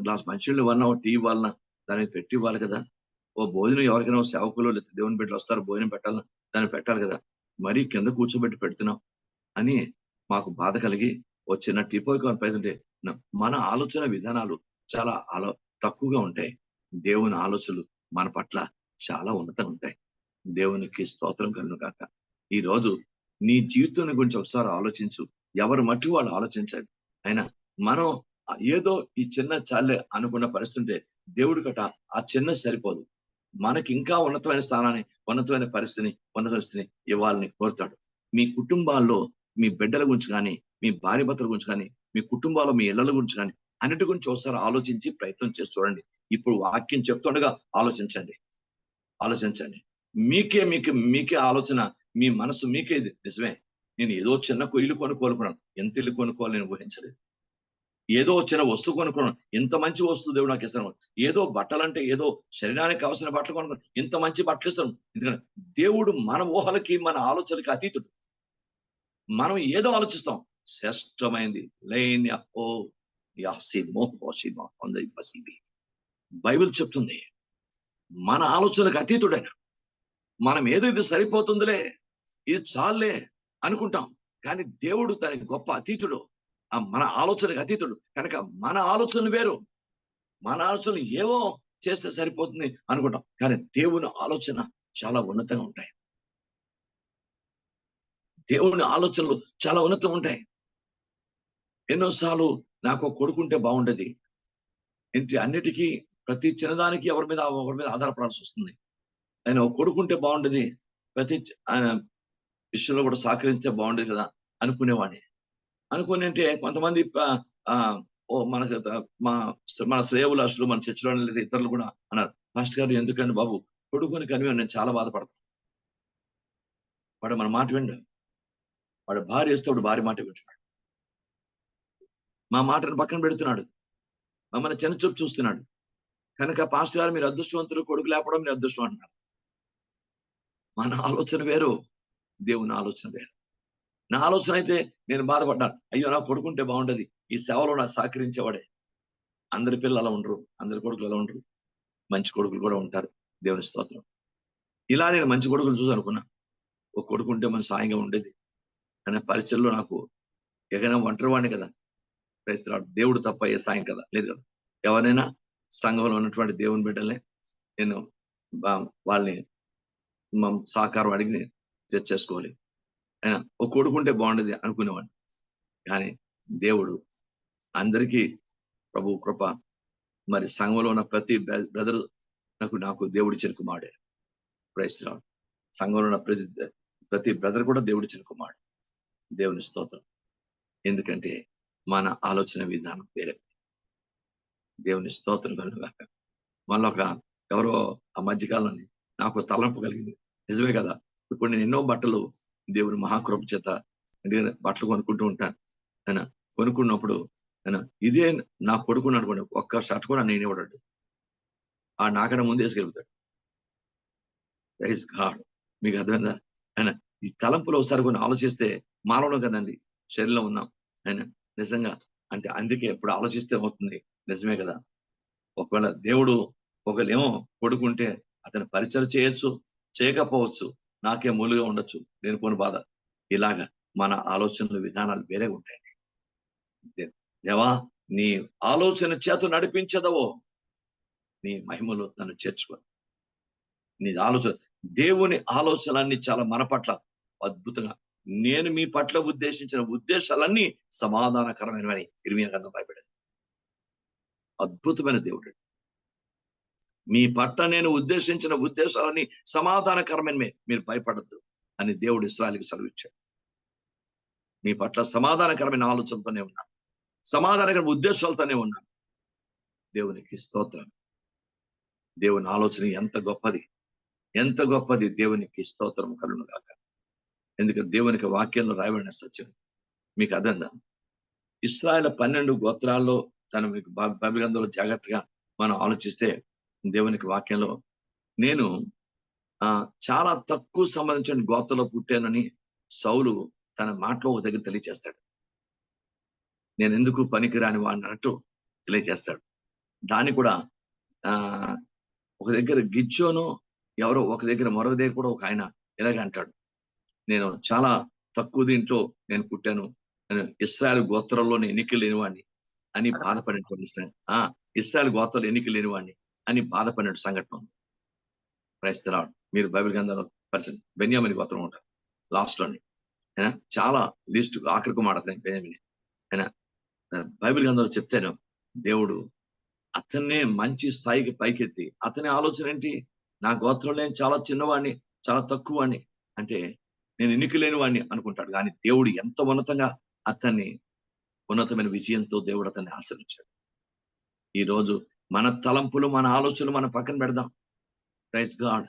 [SPEAKER 1] గ్లాస్ మంచినీళ్ళు ఇవ్వాలన్నా, టీ ఇవ్వాలన్నా దాన్ని పెట్టి ఇవ్వాలి కదా. ఓ భోజనం ఎవరికైనా సేవకులు లేదా దేవుని బిడ్డలు వస్తారు, భోజనం పెట్టాలని దాన్ని పెట్టాలి కదా. మరీ కింద కూర్చోబెట్టి పెడుతున్నాం అని మాకు బాధ కలిగి ఓ చిన్న టీపాయ్ కొని ప్రయత్నంటే, మన ఆలోచన విధానాలు చాలా తక్కువగా ఉంటాయి. దేవుని ఆలోచనలు మన పట్ల చాలా ఉన్నతంగా ఉంటాయి. దేవునికి స్తోత్రం కలుగును గాక. ఈ రోజు నీ జీవితం గురించి ఒకసారి ఆలోచించు. ఎవరు మట్టి వాళ్ళు ఆలోచించండి. అయినా మనం ఏదో ఈ చిన్న చాలే అనుకున్న పరిస్థితి ఉంటే దేవుడి కట ఆ చిన్న సరిపోదు. మనకి ఇంకా ఉన్నతమైన స్థానాన్ని, ఉన్నతమైన పరిస్థితిని ఇవ్వాలని కోరుతాడు. మీ కుటుంబాల్లో మీ బిడ్డల గురించి కానీ, మీ భార్య భర్తల గురించి కానీ, మీ కుటుంబాల్లో మీ ఇళ్ల గురించి కానీ అన్నిటి గురించి ఒకసారి ఆలోచించి ప్రయత్నం చేసి చూడండి. ఇప్పుడు వాక్యం చెప్తుండగా ఆలోచించండి. మీకే ఆలోచన, మీ మనసు మీకే ఇది నిజమే. నేను ఏదో చిన్న ఇల్లు కొనుక్కోనుకున్నాను, ఎంత ఇల్లు కొనుక్కోవాలి నేను ఊహించలేదు. ఏదో చిన్న వస్తువు కొనుక్కున్నాను, ఇంత మంచి వస్తువు దేవుడు నాకు ఇస్తాను. ఏదో బట్టలంటే ఏదో శరీరానికి అవసరమైన బట్టలు కొనుక్కున్నాను, ఇంత మంచి బట్టలు ఇస్తాను. ఎందుకంటే దేవుడు మన ఊహలకి మన ఆలోచనకి అతీతుడు. మనం ఏదో ఆలోచిస్తాం, శ్రేష్టమైంది లేని బైబిల్ చెప్తుంది మన ఆలోచనకు అతీతుడైన. మనం ఏదో ఇది సరిపోతుందిలే, ఇది చాలే అనుకుంటాం, కానీ దేవుడు దానికి గొప్ప అతీతుడు. మన ఆలోచనకు అతీతుడు కనుక మన ఆలోచనలు వేరు. మన ఆలోచనలు ఏవో చేస్తే సరిపోతుంది అనుకుంటాం, కానీ దేవుని ఆలోచన చాలా ఉన్నతంగా ఉంటాయి. దేవుని ఆలోచనలు చాలా ఉన్నతంగా ఉంటాయి. ఎన్నోసార్లు నాకు కొడుకుంటే బాగుండేది, ఇంటి అన్నిటికీ ప్రతి చిన్నదానికి ఒకరి మీద ఆధారపడాల్సి వస్తుంది. ఆయన కొడుకుంటే బాగుండేది, ప్రతి ఆయన విషయంలో కూడా సహకరిస్తే బాగుండేది కదా అనుకునేవాడిని. అనుకుని అంటే కొంతమంది మన శ్రేయవులాసులు, మన చర్చలో లేదా ఇతరులు కూడా అన్నారు, మాస్టర్ గారు ఎందుకండి బాబు కొడుకుని కనివి నేను చాలా బాధపడతాను. వాడు మన మాట విండు, వాడు భార్య వేస్తే వాడు భార్య మాట వింటున్నాడు, మా మాటను పక్కన పెడుతున్నాడు, మమ్మల్ని చిన్న చూపు చూస్తున్నాడు. కనుక పాస్టర్ గారు మీరు అదృష్టవంతులు, కొడుకు లేపడం మీరు అదృష్టం అంటున్నారు. మన ఆలోచన వేరు, దేవుని ఆలోచన వేరు. నా ఆలోచన అయితే నేను బాధపడ్డాను, అయ్యో నా కొడుకుంటే బాగుండదు, ఈ సేవలో నాకు సహకరించేవాడే. అందరి పిల్లలు అలా ఉండరు, అందరి కొడుకులు అలా ఉండరు, మంచి కొడుకులు కూడా ఉంటారు. దేవుని స్తోత్రం. ఇలా నేను మంచి కొడుకులు చూసి అనుకున్నా, ఒక కొడుకుంటే మన సాయంగా ఉండేది అనే పరిచయంలో నాకు ఎగైనా ఒంటరి వాడిని కదా, క్రైస్తవుడు దేవుడు తప్ప ఏ సాయం కదా లేదు కదా. ఎవరైనా సంఘంలో ఉన్నటువంటి దేవుని బిడ్డలే నేను వాళ్ళని సహకారం అడిగి చేసుకోవాలి. ఆయన ఒక కొడుకుంటే బాగుండేది అనుకునేవాడిని, కానీ దేవుడు అందరికీ ప్రభు కృప, మరి సంఘంలో ఉన్న ప్రతి బ్రదర్ నాకు దేవుడి కుమారుడే. క్రైస్తవుడు సంఘంలో ఉన్న ప్రతి బ్రదర్ కూడా దేవుడి కుమారుడు. దేవుని స్తోత్రం. ఎందుకంటే మన ఆలోచన విధానం వేరే. దేవుని స్తోత్రం కలుగాక. మళ్ళీ ఎవరో ఆ మధ్యకాలంలో నాకు తలంపు కలిగింది, నిజమే కదా, ఇప్పుడు నేను ఎన్నో బట్టలు దేవుని మహాకృప చేత బట్టలు కొనుక్కుంటూ ఉంటాను. ఆయన కొనుక్కున్నప్పుడు ఇదే నా కొడుకుని అనుకోండి, ఒక్క షర్ట్ కూడా నేను ఇవ్వడాడు, ఆ నాకన్నా ముందు వేసుకెళ్తాడు. Praise God. మీకు అర్థమైందా? ఆయన ఈ తలంపులో ఒకసారి కొన్ని ఆలోచిస్తే మానవుడు కదండి, శరీరంలో ఉన్నాం. ఆయన నిజంగా అంటే అందుకే ఎప్పుడు ఆలోచిస్తే అవుతుంది, నిజమే కదా. ఒకవేళ దేవుడు ఒకవేళ కొడుకుంటే అతను పరిచయం చేయొచ్చు, చేయకపోవచ్చు, నాకే మూలుగా ఉండొచ్చు, నేను కొన్ని బాధ. ఇలాగా మన ఆలోచనలు విధానాలు వేరే ఉంటాయి. దేవా నీ ఆలోచన చేత నడిపించదవో నీ మహిమలో నన్ను చేర్చుకో. నీ ఆలోచన, దేవుని ఆలోచనలన్నీ చాలా మన పట్ల అద్భుతంగా, నేను మీ పట్ల ఉద్దేశించిన ఉద్దేశాలన్నీ సమాధానకరమైనవని ఇర్మియా గ్రంథం భయపడేది. అద్భుతమైన దేవుడు. మీ పట్ల నేను ఉద్దేశించిన ఉద్దేశాలన్నీ సమాధానకరమైనవే, మీరు భయపడద్దు అని దేవుడు ఇశ్రాయేలుకి సెలవిచ్చాడు. మీ పట్ల సమాధానకరమైన ఆలోచనతోనే ఉన్నాను, సమాధానకరమైన ఉద్దేశాలతోనే ఉన్నాను. దేవునికి స్తోత్రం. దేవుని ఆలోచన ఎంత గొప్పది, ఎంత గొప్పది. దేవునికి స్తోత్రం కలుగును గాక. ఎందుకంటే దేవునికి వాక్యంలో రాయబడిన సత్యం మీకు అర్థందా. ఇశ్రాయేలు 12 గోత్రాల్లో మీకు బైబిల్ గ్రంథంలో జాగ్రత్తగా మనం ఆలోచిస్తే దేవునికి వాక్యంలో నేను చాలా తక్కువ సంబంధించిన గోత్రంలో పుట్టానని సౌలు తన మాటలో ఒక దగ్గర తెలియజేస్తాడు. నేను ఎందుకు పనికిరాని వాడిని అన్నట్టు తెలియజేస్తాడు. దాన్ని కూడా ఒక దగ్గర గిచ్చోను ఎవరో ఒక దగ్గర మరొక దగ్గర కూడా ఒక ఆయన ఇలాగే అంటాడు, నేను చాలా తక్కువ దీంట్లో నేను పుట్టాను, నేను ఇశ్రాయేలు గోత్రంలోని ఎన్నిక లేనివాడిని అని బాధపడినటువంటి ఇశ్రాయేలు గోత్రాలు ఎన్నిక లేనివాడిని అని బాధపడిన సంఘటన ఉంది. క్రైస్తవుడు మీరు బైబిల్ గ్రంథంలో పరిచయం బెన్యామిన్ గోత్రం ఉంటారు లాస్ట్ లోని, చాలా లీస్ట్ ఆఖరికి మాడతాను బెన్యామిన్. బైబిల్ గ్రంథంలో చెప్తాను, దేవుడు అతన్నే మంచి స్థాయికి పైకెత్తి, అతని ఆలోచన ఏంటి? నా గోత్రంలో నేను చాలా చిన్నవాడిని, చాలా తక్కువ వాడిని, అంటే నేను ఎన్నిక లేని వాడిని అనుకుంటాడు. కానీ దేవుడు ఎంత ఉన్నతంగా అతన్ని ఉన్నతమైన విజయంతో దేవుడు అతన్ని ఆశీర్వదించాడు. ఈ రోజు మన తలంపులు, మన ఆలోచనలు మనం పక్కన పెడదాం. Praise God.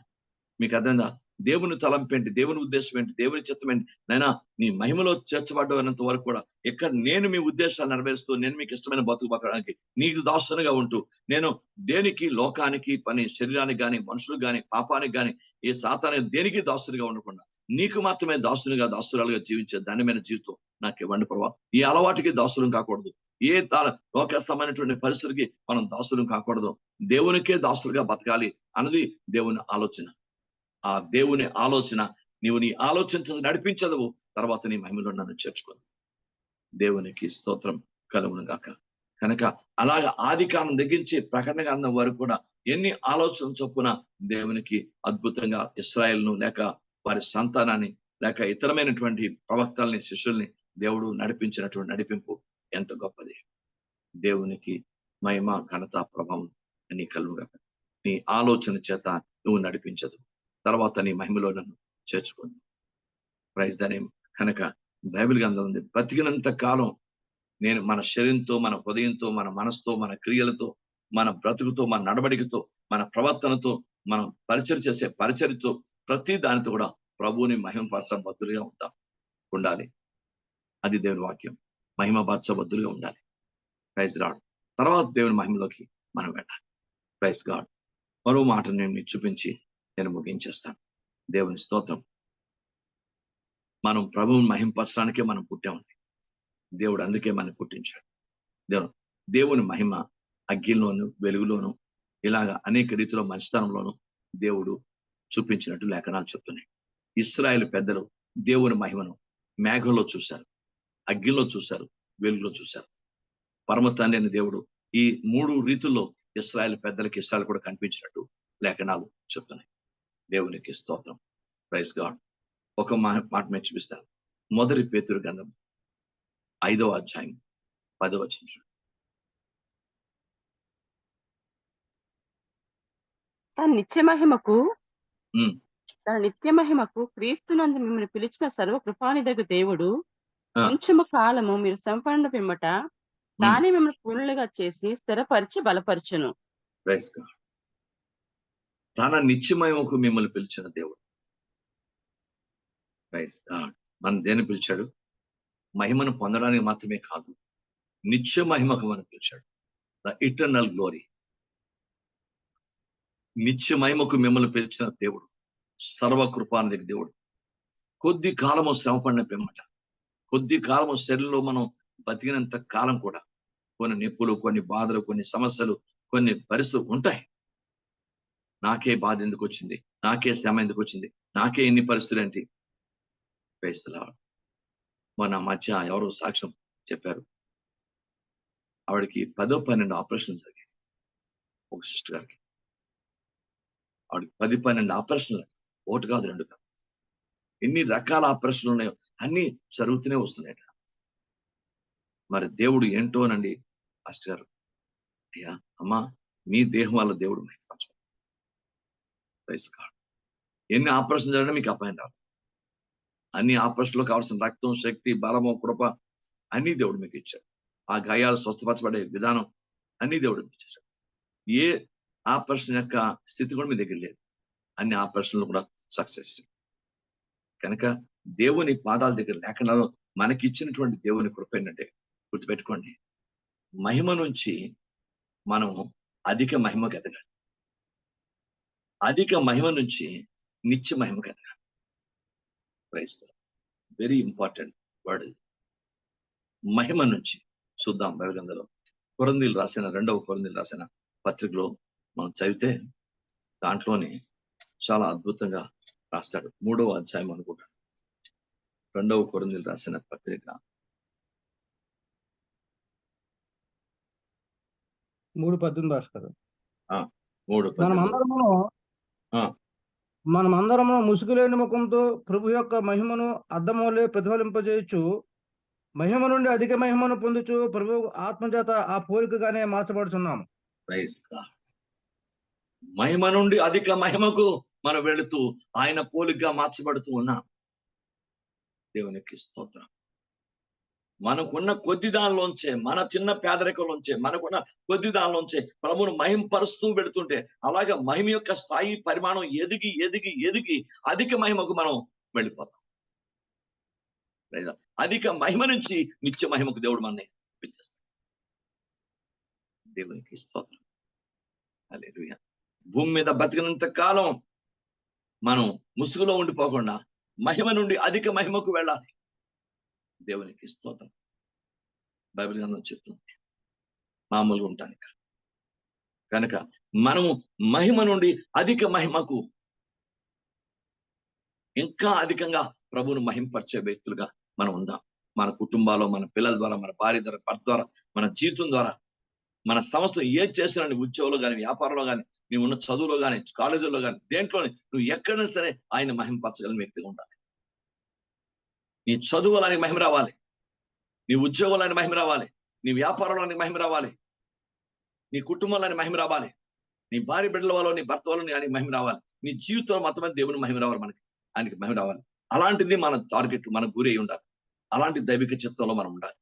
[SPEAKER 1] మీకు అర్థమైందా? దేవుని తలంపేంటి, దేవుని ఉద్దేశం ఏంటి, దేవుని చిత్తం ఏంటి? నైనా నీ మహిమలో చేర్చబడ్డనంత వరకు కూడా ఇక్కడ నేను మీ ఉద్దేశాలు నెరవేరుస్తూ, నేను మీకు ఇష్టమైన బతుకు బతకడానికి నీకు దాసునిగా ఉంటూ, నేను దేనికి, లోకానికి, పని శరీరానికి గాని, మనుషులకు గాని, పాపానికి గాని, ఏ సాతానికి దేనికి దాసునిగా ఉండకుండా నీకు మాత్రమే దాసునిగా, దాసురాలుగా జీవించే ధన్యమైన జీవితం నాకు ఇవ్వండి ప్రభువా. ఈ అలవాటుకి దాసులం కాకూడదు. ఏ లోకస్తమైనటువంటి పరిస్థితికి మనం దాసులం కాకూడదు. దేవునికే దాసులుగా బతకాలి అన్నది దేవుని ఆలోచన. ఆ దేవుని ఆలోచన నీవు నీ ఆలోచన నడిపించదు, తర్వాత నీ మహిమలో నన్ను చేర్చుకోదు. దేవునికి స్తోత్రం కలుగును గాక. కనుక అలాగ ఆది కాలం దగ్గరించి ప్రకటన గ్రంథం వరకు కూడా ఎన్ని ఆలోచన చొప్పున దేవునికి అద్భుతంగా ఇశ్రాయేలును, లేక వారి సంతానాన్ని, లేక ఇతరమైనటువంటి ప్రవక్తల్ని, శిష్యుల్ని దేవుడు నడిపించినటువంటి నడిపింపు ఎంత గొప్పది. దేవునికి మహిమ, ఘనత, ప్రభావం నీ కలుగును గాక. నీ ఆలోచన చేత నువ్వు నడిపించదు, తర్వాత నీ మహిమలో నన్ను చేర్చుకుంది. Praise the name. కనుక బైబిల్ గ్రంథం ఉంది, బ్రతికినంత కాలం నేను మన శరీరంతో, మన హృదయంతో, మన మనసుతో, మన క్రియలతో, మన బ్రతుకుతో, మన నడవడికతో, మన ప్రవర్తనతో, మనం పరిచయం చేసే పరిచర్యతో, ప్రతి దానితో కూడా ప్రభువుని మహిమపరచబద్దులుగా ఉండాలి. అది దేవుని వాక్యం. మహిమపరచబద్దులుగా ఉండాలి. Praise God. తర్వాత దేవుని మహిమలోకి మనం వెళ్ళాలి. Praise God. మరో మాట నేను మీకు చూపించి నేను ముగించేస్తాను. దేవుని స్తోత్రం. మనం ప్రభువుని మహిమపరచడానికే మనం పుట్టామండి. దేవుడు అందుకే మనం పుట్టించాడు. దేవుని మహిమ అగ్నిలోను, వెలుగులోను, ఇలాగా అనేక రీతిలో మంచితనంలోను దేవుడు చూపించినట్టు లేఖనాలు చెప్తున్నాయి. ఇశ్రాయేలు పెద్దలు దేవుని మహిమను మేఘంలో చూశారు, అగ్నిలో చూశారు, వెలుగులో చూశారు. పరమ తండ్రి అయిన దేవుడు ఈ 3 రీతుల్లో ఇశ్రాయేలు పెద్దలకి, ఇశ్రాయేలు కూడా కనిపించినట్టు లేఖనాలు చెప్తున్నాయి. దేవునికి స్తోత్రం. Praise God. ఒక మాట మీద చూపిస్తాను. మొదటి పేతురు గ్రంథం 5వ అధ్యాయం 10వ వచనం.
[SPEAKER 3] తన నిత్య మహిమకు క్రీస్తునందు మిమ్మల్ని పిలిచిన సర్వ కృపానిధి దేవుడు కొంచెము కాలము మీరు సంపన్న పిమ్మట తానే మిమ్మల్ని పూర్ణులుగా చేసి స్థిరపరిచి బలపరచును.
[SPEAKER 1] తన నిత్య మహిమకు మిమ్మల్ని పిలిచిన దేవుడు. మనం దేని పిలిచాడు? మహిమను పొందడానికి మాత్రమే కాదు, నిత్య మహిమకు మనం పిలిచాడు. The eternal glory. నిత్య మహిమకు మిమ్మల్ని పిలిచిన దేవుడు, సర్వకృపానిధి దేవుడు. కొద్ది కాలము శ్రమపడిన పిమ్మట, కొద్ది కాలము శరీరంలో మనం బతికినంత కాలం కూడా కొన్ని నొప్పులు, కొన్ని బాధలు, కొన్ని సమస్యలు, కొన్ని పరిస్థితులు ఉంటాయి. నాకే బాధ ఎందుకు వచ్చింది, నాకే శ్రమ ఎందుకు వచ్చింది, నాకే ఎన్ని పరిస్థితులు ఏంటి? మన మధ్య ఎవరో సాక్ష్యం చెప్పారు. ఆవిడకి 10-12 ఆపరేషన్ జరిగాయి. ఒక సిస్టర్ గారికి ఆవిడకి 10-12 ఆపరేషన్లు, 1 కాదు 2 కాదు, ఎన్ని రకాల ఆపరేషన్లు ఉన్నాయో అన్ని జరుగుతూనే వస్తున్నాయి. మరి దేవుడు ఏంటోనండి పాస్టర్ గారు. అయ్యా అమ్మా, మీ దేహం వల్ల దేవుడు మహిమపరచాలి. ఎన్ని ఆపరేషన్ జరిగినా మీకు అపాయం రాదు. అన్ని ఆపరేషన్లో కావాల్సిన రక్తం, శక్తి, బలము, కృప అన్ని దేవుడు మీకు ఇచ్చాడు. ఆ గాయాలు స్వస్థపరచబడే విధానం అన్ని దేవుడు ఇచ్చేసాడు. ఏ ఆపరేషన్ యొక్క స్థితి కూడా మీ దగ్గర లేదు. అన్ని ఆపరేషన్లు కూడా సక్సెస్. కనుక దేవుని పాదాల దగ్గర లేఖనాలు మనకి ఇచ్చినటువంటి దేవుని కృప ఏంటంటే, గుర్తుపెట్టుకోండి, మహిమ నుంచి మనం అధిక మహిమకు ఎదగాలి. అధిక మహిమ నుంచి నిత్య మహిమకు ఎదగాలి. Praise very important word. మహిమ నుంచి చూద్దాం. బైబిల్ గ్రంథంలో కొరింథీయులు రాసిన 2వ కొరింథీయులు రాసిన పత్రికలో మనం చదివితే దాంట్లోని చాలా అద్భుతంగా రాస్తాడు. 3వ అధ్యాయం అనుకుంటా, 2వ కొరింథీయులు రాసిన పత్రిక
[SPEAKER 2] 3:18 రాస్తారు.
[SPEAKER 1] 3:18.
[SPEAKER 2] మనమందరము ముసుగులేని ముఖంతో ప్రభు యొక్క మహిమను అద్దమోలే ప్రతిఫలింపజేయచ్చు మహిమ నుండి అధిక మహిమను పొందుచు ప్రభు ఆత్మచేత ఆ పోలికగానే మార్చబడుచున్నాము.
[SPEAKER 1] Praise God. మహిమ నుండి అధిక మహిమకు మనం వెళుతూ ఆయన పోలికగా మార్చబడుతూ ఉన్నాం. దేవునికి స్తోత్రం. మనకున్న కొద్ది దానిలోంచే, మన చిన్న పేదరికంలోంచే, మనకున్న కొద్ది దానిలోంచే ప్రభువును మహింపరుస్తూ పెడుతుంటే, అలాగే మహిమ యొక్క స్థాయి పరిమాణం ఎదిగి ఎదిగి ఎదిగి అధిక మహిమకు మనం వెళ్ళిపోతాం. అధిక మహిమ నుంచి నిత్య మహిమకు దేవుడు మనని పిలిచేస్తాడు. దేవునికి స్తోత్రం. హల్లెలూయా. భూమి మీద బతికినంత కాలం మనం ముసుగులో ఉండిపోకుండా మహిమ నుండి అధిక మహిమకు వెళ్ళాలి. దేవునికి స్తోత్రం. బైబిల్ గ్రంథం చెప్తుంది మామూలుగా ఉంటాను కనుక మనము మహిమ నుండి అధిక మహిమకు ఇంకా అధికంగా ప్రభువును మహింపరిచే వ్యక్తులుగా మనం ఉందాం. మన కుటుంబాల్లో, మన పిల్లల ద్వారా, మన భార్య ద్వారా, భర్త ద్వారా, మన జీవితం ద్వారా, మన సంస్థలు ఏది చేసినా, నీ ఉద్యోగంలో కానీ, వ్యాపారంలో కానీ, నీవు ఉన్న చదువులో కానీ, కాలేజీలో కానీ, దేంట్లో నువ్వు ఎక్కడైనా సరే ఆయన మహింపరచగలిగిన వ్యక్తిగా ఉండాలి. నీ చదువులో మహిమ రావాలి, నీ ఉద్యోగంలో మహిమ రావాలి, నీ వ్యాపారంలో మహిమ రావాలి, నీ కుటుంబంలో మహిమ రావాలి, నీ భార్య బిడ్డల వల్ల, నీ భర్త వల్ల ఆయనకి మహిమ రావాలి, నీ జీవితంలో మొత్తం దేవుని మహిమ రావాలి, మనకి ఆయనకి మహిమ రావాలి. అలాంటిది మన టార్గెట్, మన గురి అయి ఉండాలి. అలాంటి దైవిక చిత్తంలో మనం ఉండాలి.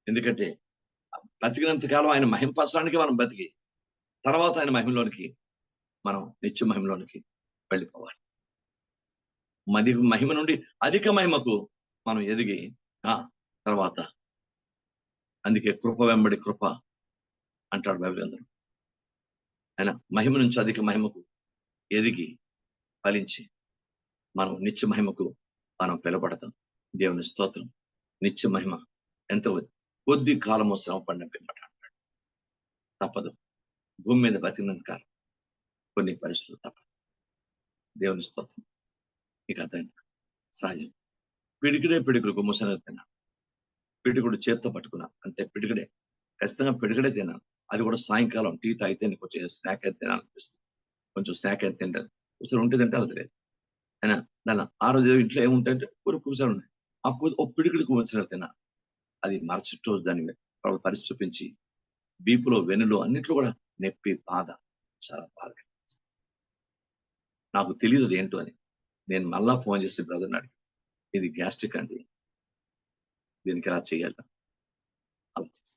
[SPEAKER 1] ఎందుకంటే బతికినంత కాలం ఆయన మహింపరచడానికి మనం బతికి, తర్వాత ఆయన మహిమలోనికి మనం నిత్య మహిమలోనికి వెళ్ళిపోవాలి. మహిమ నుండి అధిక మహిమకు మనం ఎదిగి తర్వాత అందుకే కృప వెంబడి కృప అంటాడు బైబిల్ అందరూ. ఆయన మహిమ నుంచి అధిక మహిమకు ఎదిగి ఫలించి మనం నిత్య మహిమకు మనం పిలబడతాం. దేవుని స్తోత్రం. నిత్య మహిమ ఎంతో కొద్ది కాలము శ్రమ పడిన పిమ్మట అంటాడు. తప్పదు. భూమి మీద బతికినంత కాలం కొన్ని పరిస్థితులు తప్పదు. దేవుని స్తోత్రం. ఇక అతను సహజం. పిడుకుడు గుమ్మసన తిన్నాను. పిడుగుడు చేత్తో పట్టుకున్నాను, అంతే. పిడుగుడే, ఖచ్చితంగా పిడుగుడే తిన్నాను. అది కూడా సాయంకాలం టీ తాగితే కొంచెం స్నాక్ అయితే తినాలనిపిస్తుంది. కొంచెం స్నాక్ అయితే తింటాను. కూర్చొని ఉంటే తింటే అది లేదు. అయినా దాని ఆ రోజు ఇంట్లో ఏముంటాయంటే కూర్చొని ఉన్నాయి. ఆ ఓ పిడుగుడికి కూర్చొని తిన్నాను. అది మరుసటి రోజు దాని పరిస్థితి చూపించి బీపులో, వెన్నులో అన్నిట్లో కూడా నొప్పి, బాధ, చాలా బాధ. నాకు తెలియదు అది ఏంటో అని. నేను మళ్ళా ఫోన్ చేసి బ్రదర్ని అడిగి, ఇది గ్యాస్ట్రిక్ అండి, దీనికి ఎలా చేయాలి అలా చేసి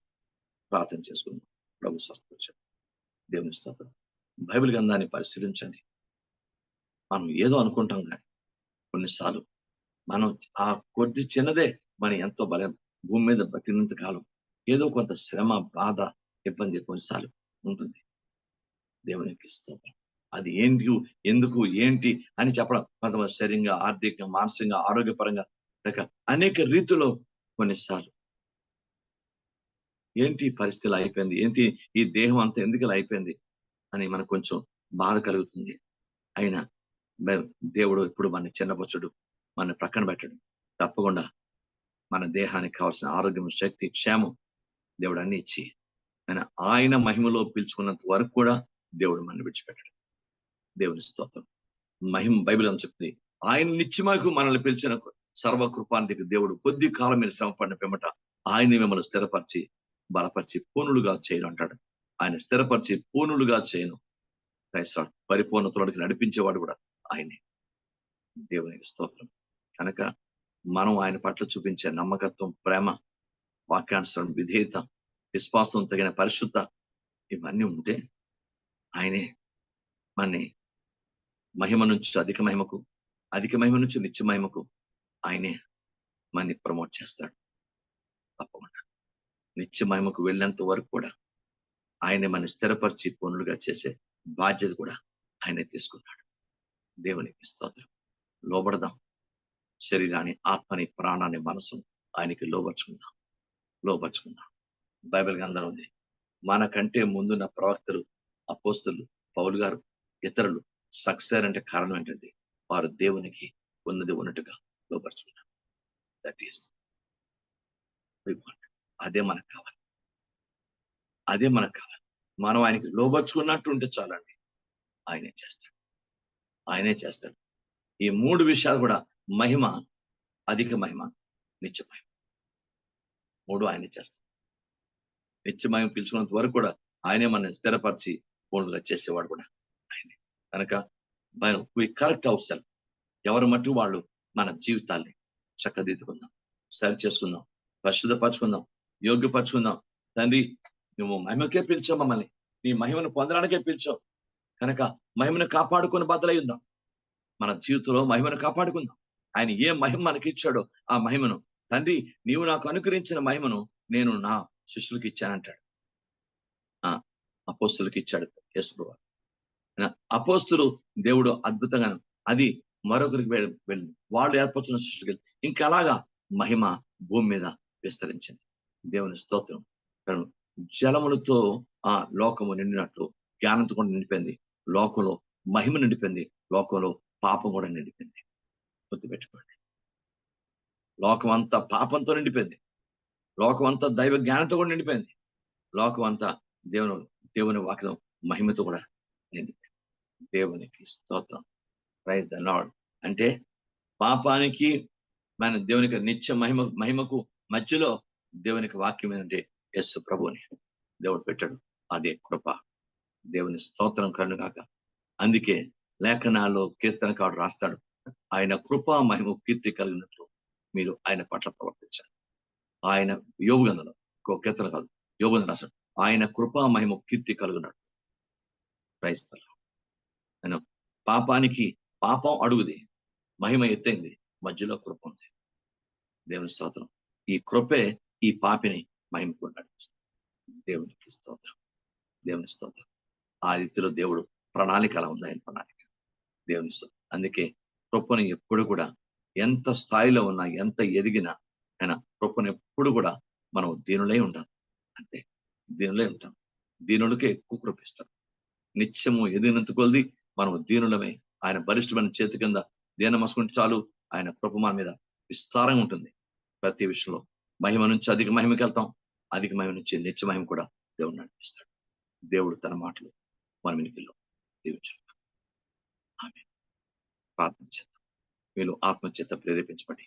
[SPEAKER 1] ప్రార్థన చేసుకున్నాం. ప్రభు స్వస్థపరిచాడు. దేవుని స్తోత్రం. బైబిల్ గ్రంథాన్ని పరిశీలించండి. మనం ఏదో అనుకుంటాం కానీ కొన్నిసార్లు మనం ఆ కొద్ది చిన్నదే మనం ఎంతో బలం. భూమి మీద బతికినంత కాలం ఏదో కొంత శ్రమ, బాధ, ఇబ్బంది కొన్నిసార్లు ఉంటుంది. దేవునికి స్తోత్రం. అది ఏంటి, ఎందుకు, ఏంటి అని చెప్పడం కొంతమంది శరీరంగా, ఆర్థికంగా, మానసికంగా, ఆరోగ్యపరంగా లేక అనేక రీతిలో కొన్నిసార్లు ఏంటి పరిస్థితులు అయిపోయింది, ఏంటి ఈ దేహం అంతా ఎందుకు ఇలా అయిపోయింది అని మనకు కొంచెం బాధ కలుగుతుంది. అయినా దేవుడు ఎప్పుడు మన చిన్నబొచ్చుడు, మన ప్రక్కన పెట్టడు. తప్పకుండా మన దేహానికి కావాల్సిన ఆరోగ్యం, శక్తి, క్షేమం దేవుడు అన్ని ఇచ్చి ఆయన మహిమలో పిలుచుకున్నంత వరకు కూడా దేవుడు మన విడిచిపెట్టాడు. దేవుని స్తోత్రం. మహిమ బైబిల్ అని చెప్తుంది, ఆయన నిత్యమకు మనల్ని పిలిచిన సర్వకృపానికి దేవుడు కొద్ది కాలం మీరు శ్రమ పడిన పిమ్మట ఆయన మిమ్మల్ని స్థిరపరిచి బలపరిచి పూర్ణులుగా చేయను అంటాడు. ఆయన స్థిరపరిచి పూర్ణులుగా చేయను, పరిపూర్ణతలోనికి నడిపించేవాడు కూడా ఆయనే. దేవునికి స్తోత్రం. కనుక మనం ఆయన పట్ల చూపించే నమ్మకత్వం, ప్రేమ, వాక్యానుసరణ, విధేయత, విశ్వాసం, తగిన పరిశుద్ధ, ఇవన్నీ ఉంటే ఆయనే మనని మహిమ నుంచి అధిక మహిమకు, అధిక మహిమ నుంచి నిత్య మహిమకు ఆయనే మనని ప్రమోట్ చేస్తాడు. తప్పకుండా నిత్య మహిమకు వెళ్ళేంత వరకు కూడా ఆయనే మన స్థిరపరిచి పనులుగా చేసే బాధ్యత కూడా ఆయనే తీసుకున్నాడు. దేవునికి స్తోత్రం. లోబడదాం. శరీరాన్ని, ఆత్మని, ప్రాణాన్ని, మనసును ఆయనకి లోబర్చుకుందాం. బైబిల్ గ్రంథం ఉంది, మనకంటే ముందున్న ప్రవక్తలు, అపోస్తలు, పౌలు గారు, ఇతరులు సక్సెస్ అంటే కారణం ఏంటంటే వారు దేవునికి ఉన్నది ఉన్నట్టుగా లోబర్చుకున్నారు. దట్ ఈస్ అదే మనకు కావాలి. అదే మనకు కావాలి. మనం ఆయనకి లోబర్చుకున్నట్టు ఉంటే చాలండి, ఆయనే చేస్తాడు. ఈ మూడు విషయాలు కూడా, మహిమ, అధిక మహిమ, నిత్య మహిమ. 3 ఆయనే చేస్తాడు. నిత్య మహిమ పిలుచుకున్నంత వరకు కూడా ఆయనే మనల్ని స్థిరపరిచి పూర్ణంగా చేసేవాడు కూడా ఆయనే. కనుక వి కరెక్ట్ అవర్ సెల్ఫ్. ఎవరు మట్టు వాళ్ళు మన జీవితాల్ని చక్కదిద్దుకుందాం, సరి చేసుకుందాం, పరిశుద్ధపరచుకుందాం, యోగ్యపరచుకుందాం. తండ్రి, నువ్వు మహిమకే పిలిచావు మమ్మల్ని, నీ మహిమను పొందడానికే పిలిచావు. కనుక మహిమను కాపాడుకొని బద్దలై ఉందాం. మన జీవితంలో మహిమను కాపాడుకుందాం. ఆయన ఏ మహిమ మనకి ఇచ్చాడో ఆ మహిమను, తండ్రి నీవు నాకు అనుగ్రహించిన మహిమను నేను నా శిష్యులకు ఇచ్చానంటాడు. అపోస్తులకు ఇచ్చాడు యేసుప్రభువు. అపోస్తులు దేవుడు అద్భుతంగా అది మరొకరికి వెళ్ళింది, వాళ్ళు ఏర్పరచిన శిష్యులకి ఇంకా అలాగా మహిమ భూమి మీద విస్తరించింది. దేవుని స్తోత్రం. జలములతో లోకము నిండినట్లు జ్ఞానంతో కూడా నిండిపోయింది. లోకంలో మహిమ నిండిపోయింది, లోకంలో పాపం కూడా నిండిపోయింది. గుర్తుపెట్టుకోండి, లోకం అంతా పాపంతో నిండిపోయింది, లోకం అంతా దైవ జ్ఞానంతో కూడా నిండిపోయింది, లోకం అంతా దేవుని వాక్యం మహిమతో కూడా నిండిపోయింది. దేవునికి స్తోత్రం. Praise the Lord. అంటే పాపానికి మన దేవునికి నిత్య మహిమకు మధ్యలో దేవునికి వాక్యం ఏంటంటే యేసు ప్రభువుని దేవుడు పెట్టాడు. అదే కృప. దేవుని స్తోత్రం కలుగుగాక. అందుకే లేఖనాల్లో కీర్తనకారుడు రాస్తాడు, ఆయన కృపా మహిమ కీర్తి కలిగినట్లు మీరు ఆయన పట్ల ప్రవర్తించారు. ఆయన యోబు గ్రంథంలో కీర్తన కాదు, యోబు గ్రంథంలో రాస్తాడు, ఆయన కృపా మహిమ కీర్తి కలుగునట్లు. క్రైస్తవులు పాపానికి పాపం అడుగుది, మహిమ ఎత్తైంది, మధ్యలో కృప ఉంది. దేవుని స్తోత్రం. ఈ కృపే ఈ పాపిని మహిమకు నడిపిస్తుంది. దేవునికి స్తోత్రం, దేవుని స్తోత్రం. ఆ రీతిలో దేవుడు ప్రణాళిక అలా ఉంది, ఆయన ప్రణాళిక. దేవుని స్తోత్రం. అందుకే కృపను ఎప్పుడు కూడా ఎంత స్థాయిలో ఉన్నా, ఎంత ఎదిగినా ఆయన కృపను ఎప్పుడు కూడా మనం దీనులై ఉండాలి. అంతే, దీనులై ఉంటాం. దీనులకే ఎక్కువ కృపిస్తాం. నిత్యము ఎదిగినంత కొలది మనం దీనులమే. ఆయన బలిష్టమైన చేతి కింద దీనమసుకుంటే చాలు, ఆయన కృప మన మీద విస్తారంగా ఉంటుంది. ప్రతి విషయంలో మహిమ నుంచి అధిక మహిమకి వెళ్తాం, అధిక మహిమ నుంచి నిత్య మహిమ కూడా దేవుడు నడిపిస్తాడు. దేవుడు తన మాటలు మన వినికిల్లో దీవించాడు. ఆమేన్. ప్రార్థన చేద్దాం. వీళ్ళు ఆత్మచేత ప్రేరేపించబడి